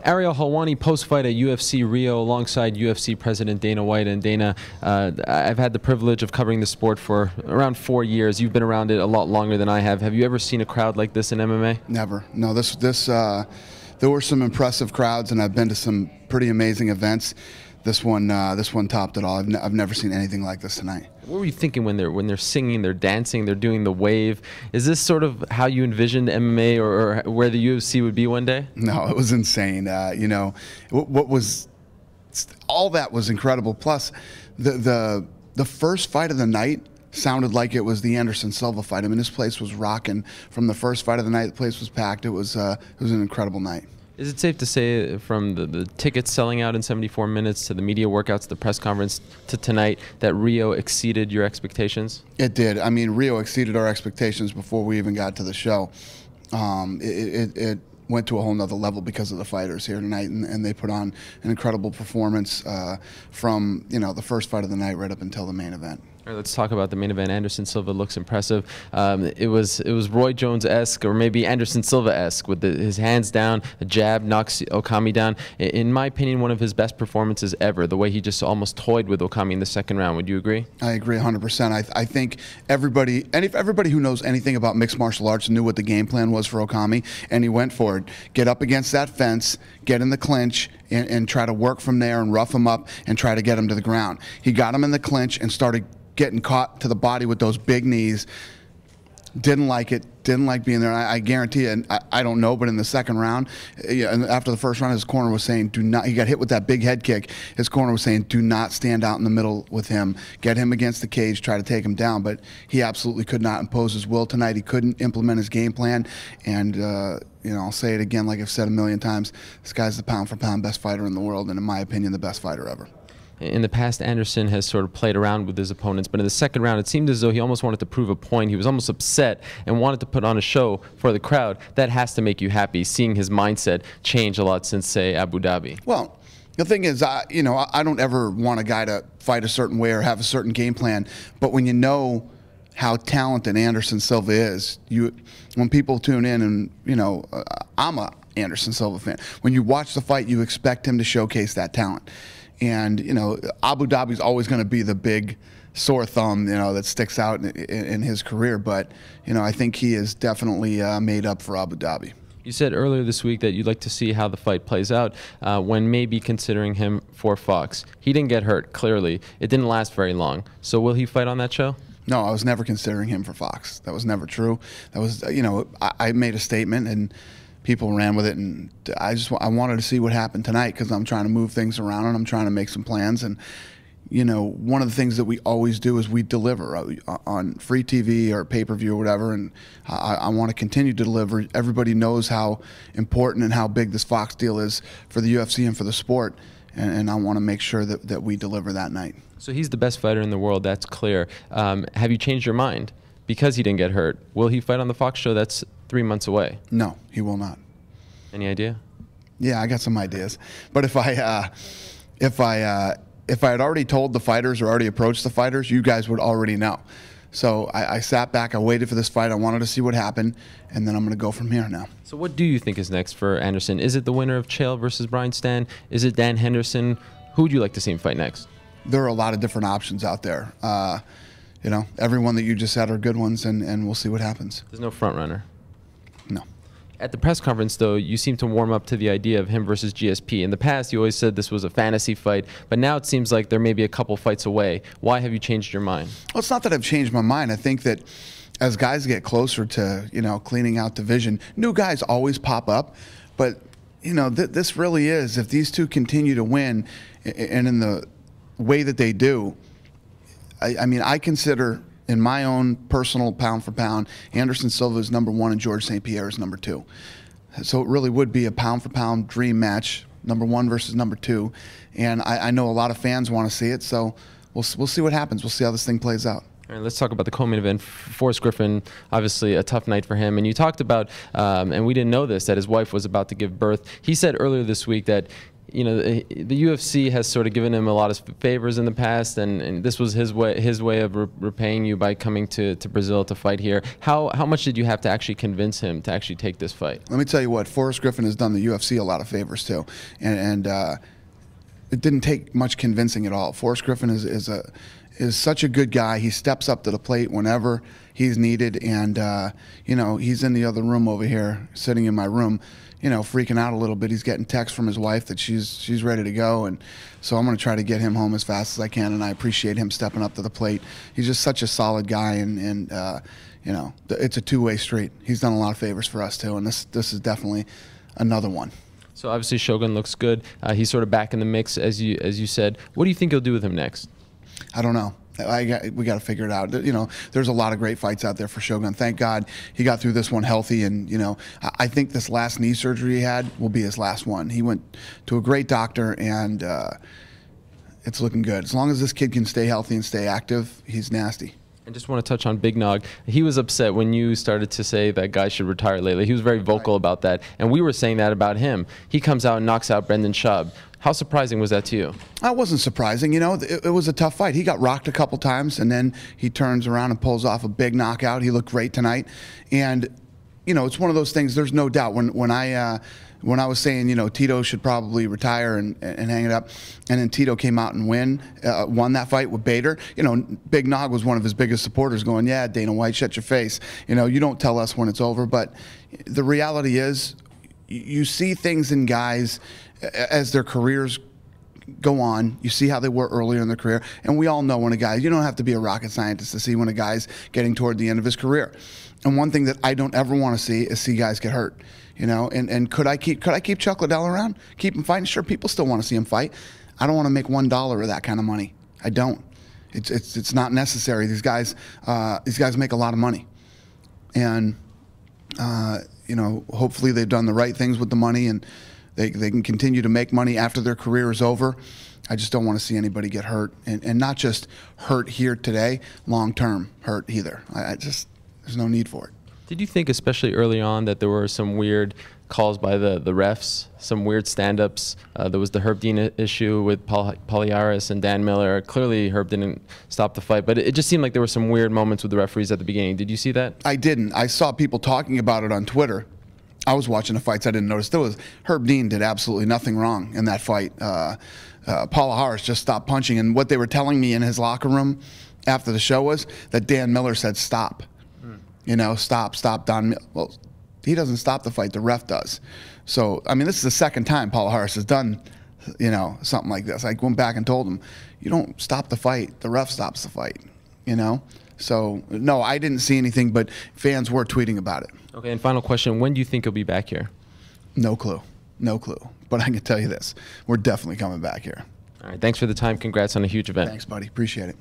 Ariel, Helwani post-fight at UFC Rio alongside UFC President Dana White. And Dana, I've had the privilege of covering the sport for around 4 years. You've been around it a lot longer than I have. Have you ever seen a crowd like this in MMA? Never. No, there were some impressive crowds, and I've been to some pretty amazing events. This one topped it all. I've never seen anything like this tonight. What were you thinking when they're singing, they're dancing, they're doing the wave? Is this sort of how you envisioned MMA or where the UFC would be one day? No, it was insane. All that was incredible. Plus, the first fight of the night sounded like it was the Anderson Silva fight. I mean, this place was rocking from the first fight of the night. The place was packed. It was an incredible night. Is it safe to say, from the tickets selling out in 74 minutes to the media workouts, the press conference to tonight, that Rio exceeded your expectations? It did. I mean, Rio exceeded our expectations before we even got to the show. It went to a whole nother level because of the fighters here tonight, and they put on an incredible performance from the first fight of the night right up until the main event. All right, let's talk about the main event. Anderson Silva looks impressive. It was Roy Jones-esque, or maybe Anderson Silva-esque, with his hands down, a jab knocks Okami down. In my opinion, one of his best performances ever. The way he just almost toyed with Okami in the second round. Would you agree? I agree 100%. I think everybody who knows anything about mixed martial arts knew what the game plan was for Okami, and he went for it. Get up against that fence, get in the clinch, and try to work from there and rough him up and try to get him to the ground. He got him in the clinch and started getting caught to the body with those big knees. Didn't like it. Didn't like being there. I guarantee you, and I don't know, but in the second round, and after the first round, his corner was saying, "Do not." He got hit with that big head kick. His corner was saying, "Do not stand out in the middle with him. Get him against the cage. Try to take him down." But he absolutely could not impose his will tonight. He couldn't implement his game plan. And I'll say it again, like I've said a million times. This guy's the pound-for-pound best fighter in the world, and in my opinion, the best fighter ever. In the past, Anderson has sort of played around with his opponents, but in the second round, it seemed as though he almost wanted to prove a point. He was almost upset and wanted to put on a show for the crowd. That has to make you happy, seeing his mindset change a lot since, say, Abu Dhabi. Well, the thing is, I don't ever want a guy to fight a certain way or have a certain game plan, but when you know how talented Anderson Silva is, when people tune in, and I'm a Anderson Silva fan. When you watch the fight, you expect him to showcase that talent. And, Abu Dhabi's always going to be the big sore thumb, that sticks out in his career. But, I think he is definitely made up for Abu Dhabi. You said earlier this week that you'd like to see how the fight plays out when maybe considering him for Fox. He didn't get hurt, clearly. It didn't last very long. So will he fight on that show? No, I was never considering him for Fox. That was never true. That was, I made a statement, and people ran with it, and I wanted to see what happened tonight because I'm trying to move things around and I'm trying to make some plans. And one of the things that we always do is we deliver on free TV or pay-per-view or whatever, and I want to continue to deliver. Everybody knows how important and how big this Fox deal is for the UFC and for the sport, and I want to make sure that we deliver that night. So he's the best fighter in the world, that's clear. Have you changed your mind? Because he didn't get hurt, will he fight on the Fox show? That's 3 months away. No, he will not. Any idea? Yeah, I got some ideas. But if I had already told the fighters or already approached the fighters, you guys would already know. So I sat back, I waited for this fight, I wanted to see what happened, and then I'm going to go from here now. So what do you think is next for Anderson? Is it the winner of Chael versus Brian Stann? Is it Dan Henderson? Who would you like to see him fight next? There are a lot of different options out there. Everyone that you just said are good ones, and we'll see what happens. There's no front runner? No. At the press conference, though, you seem to warm up to the idea of him versus GSP. In the past, you always said this was a fantasy fight, but now it seems like there may be a couple fights away. Why have you changed your mind? Well, it's not that I've changed my mind. I think that as guys get closer to, cleaning out division, new guys always pop up. But, this really is, if these two continue to win, and in the way that they do, I consider, in my own personal pound for pound, Anderson Silva is #1 and George St. Pierre is #2. So it really would be a pound for pound dream match, #1 versus #2. And I know a lot of fans want to see it, so we'll see what happens. We'll see how this thing plays out. All right, let's talk about the co-main event. Forrest Griffin, obviously a tough night for him. And you talked about, and we didn't know this, that his wife was about to give birth. He said earlier this week that you know, the UFC has sort of given him a lot of favors in the past, and this was his way of repaying you by coming to Brazil to fight here. How much did you have to actually convince him to actually take this fight? Let me tell you what, Forrest Griffin has done the UFC a lot of favors too, and it didn't take much convincing at all. Forrest Griffin is such a good guy. He steps up to the plate whenever he's needed, and you know, he's in the other room over here, sitting in my room, you know, freaking out a little bit. He's getting texts from his wife that she's ready to go, and so I'm going to try to get him home as fast as I can, and I appreciate him stepping up to the plate. He's just such a solid guy, and you know, it's a two-way street. He's done a lot of favors for us too, and this is definitely another one. So obviously Shogun looks good. He's sort of back in the mix, as you said. What do you think you'll do with him next? I don't know. We got to figure it out. You know, there's a lot of great fights out there for Shogun. Thank God he got through this one healthy, and you know, I think this last knee surgery he had will be his last one. He went to a great doctor, and it's looking good. As long as this kid can stay healthy and stay active, he's nasty. I just want to touch on Big Nog. He was upset when you started to say that guys should retire lately. He was very vocal about that, and we were saying that about him. He comes out and knocks out Brendan Schaub. How surprising was that to you? That wasn't surprising. You know, it was a tough fight. He got rocked a couple times, and then he turns around and pulls off a big knockout. He looked great tonight, and you know, it's one of those things. There's no doubt when I was saying, you know, Tito should probably retire and hang it up, and then Tito came out and won that fight with Bader. You know, Big Nog was one of his biggest supporters, going, "Yeah, Dana White, shut your face. You know, you don't tell us when it's over." But the reality is, you see things in guys as their careers go on. You see how they were earlier in their career, and we all know when a guy, you don't have to be a rocket scientist to see when a guy's getting toward the end of his career. And one thing that I don't ever want to see is guys get hurt. You know, and could I keep Chuck Liddell around, keep him fighting? Sure, people still want to see him fight. I don't want to make $1 of that kind of money. I don't. It's not necessary. These guys make a lot of money, and you know, hopefully they've done the right things with the money, and they can continue to make money after their career is over. I just don't want to see anybody get hurt, and not just hurt here today, long-term hurt either. There's no need for it. Did you think, especially early on, that there were some weird calls by the refs, some weird stand-ups? There was the Herb Dean issue with Poliaris and Dan Miller. Clearly, Herb didn't stop the fight, but it just seemed like there were some weird moments with the referees at the beginning. Did you see that? I didn't. I saw people talking about it on Twitter. I was watching the fights. I didn't notice. Herb Dean did absolutely nothing wrong in that fight. Poliaris just stopped punching, and what they were telling me in his locker room after the show was that Dan Miller said stop. You know, stop, Don. Well, he doesn't stop the fight. The ref does. So, I mean, this is the second time Poliaris has done, you know, something like this. I went back and told him, you don't stop the fight. The ref stops the fight, you know? So, no, I didn't see anything, but fans were tweeting about it. Okay, and final question. When do you think he'll be back here? No clue. No clue. But I can tell you this. We're definitely coming back here. All right, thanks for the time. Congrats on a huge event. Thanks, buddy. Appreciate it.